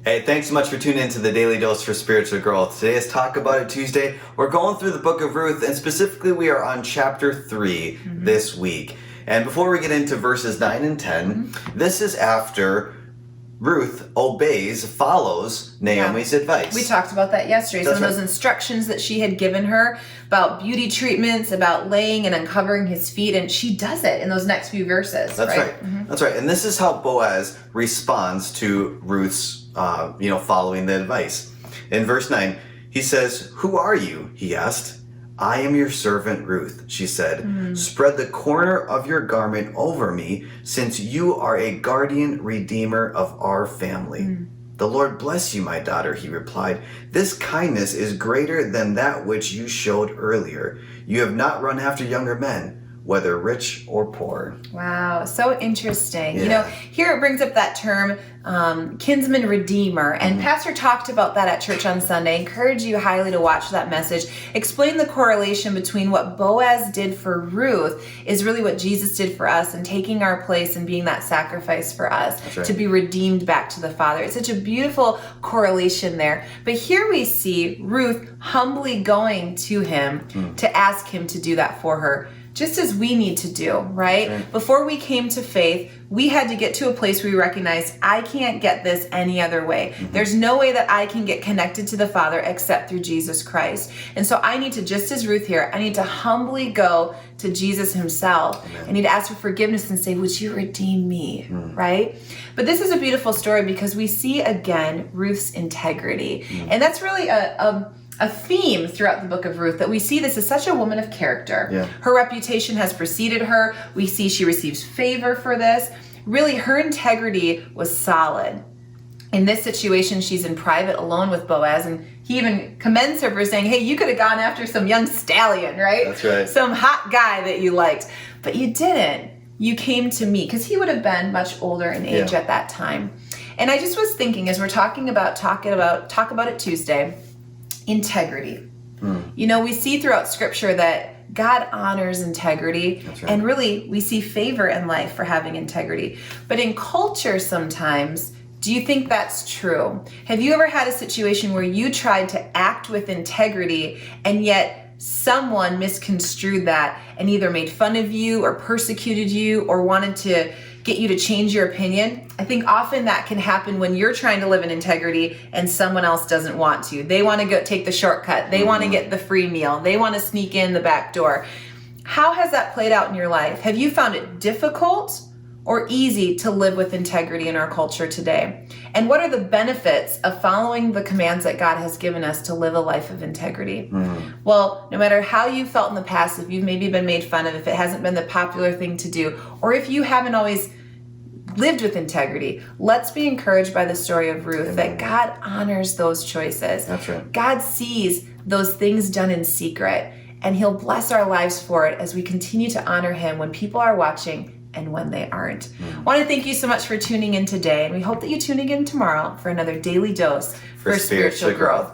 Hey, thanks so much for tuning in to the Daily Dose for Spiritual Growth. Today is Talk About It Tuesday. We're going through the book of Ruth, and specifically we are on chapter 3 this week. And before we get into verses 9 and 10, this is after Ruth follows Naomi's advice. We talked about that yesterday. That's Some of those instructions that she had given her about beauty treatments, about laying and uncovering his feet, and she does it in those next few verses. That's right. That's right. And this is how Boaz responds to Ruth's, following the advice. In verse 9, he says, "Who are you?" he asked. "I am your servant Ruth," she said. "Spread the corner of your garment over me, since you are a guardian redeemer of our family." "The Lord bless you, my daughter," he replied. "This kindness is greater than that which you showed earlier. You have not run after younger men, whether rich or poor." Wow, so interesting. Yeah. Here it brings up that term, kinsman redeemer, and Pastor talked about that at church on Sunday. I encourage you highly to watch that message. Explain the correlation between what Boaz did for Ruth is really what Jesus did for us, and taking our place and being that sacrifice for us to be redeemed back to the Father. It's such a beautiful correlation there. But here we see Ruth humbly going to him to ask him to do that for her. Just as we need to do, right? Before we came to faith, we had to get to a place where we recognize, I can't get this any other way. There's no way that I can get connected to the Father except through Jesus Christ. And so I need to, just as Ruth here, I need to humbly go to Jesus himself. I need to ask for forgiveness and say, would you redeem me, right? But this is a beautiful story because we see again Ruth's integrity. And that's really a theme throughout the book of Ruth, that we see this as such a woman of character. Her reputation has preceded her. We see she receives favor for this. Really, her integrity was solid. In this situation, she's in private alone with Boaz, and he even commends her for saying, hey, you could have gone after some young stallion, right? That's right. Some hot guy that you liked, but you didn't. You came to me, because he would have been much older in age at that time. And I just was thinking, as we're talk about it Tuesday, integrity. We see throughout Scripture that God honors integrity, and really we see favor in life for having integrity. But in culture sometimes, do you think that's true? Have you ever had a situation where you tried to act with integrity and yet someone misconstrued that and either made fun of you or persecuted you or wanted to get you to change your opinion? I think often that can happen when you're trying to live in integrity and someone else doesn't want to. They want to go take the shortcut. They want to get the free meal. They want to sneak in the back door. How has that played out in your life? Have you found it difficult or easy to live with integrity in our culture today? And what are the benefits of following the commands that God has given us to live a life of integrity? Well, no matter how you felt in the past, if you've maybe been made fun of, if it hasn't been the popular thing to do, or if you haven't always lived with integrity, let's be encouraged by the story of Ruth, that God honors those choices. That's right. God sees those things done in secret, and he'll bless our lives for it as we continue to honor him when people are watching and when they aren't. I want to thank you so much for tuning in today, and we hope that you tune in tomorrow for another daily dose for spiritual growth.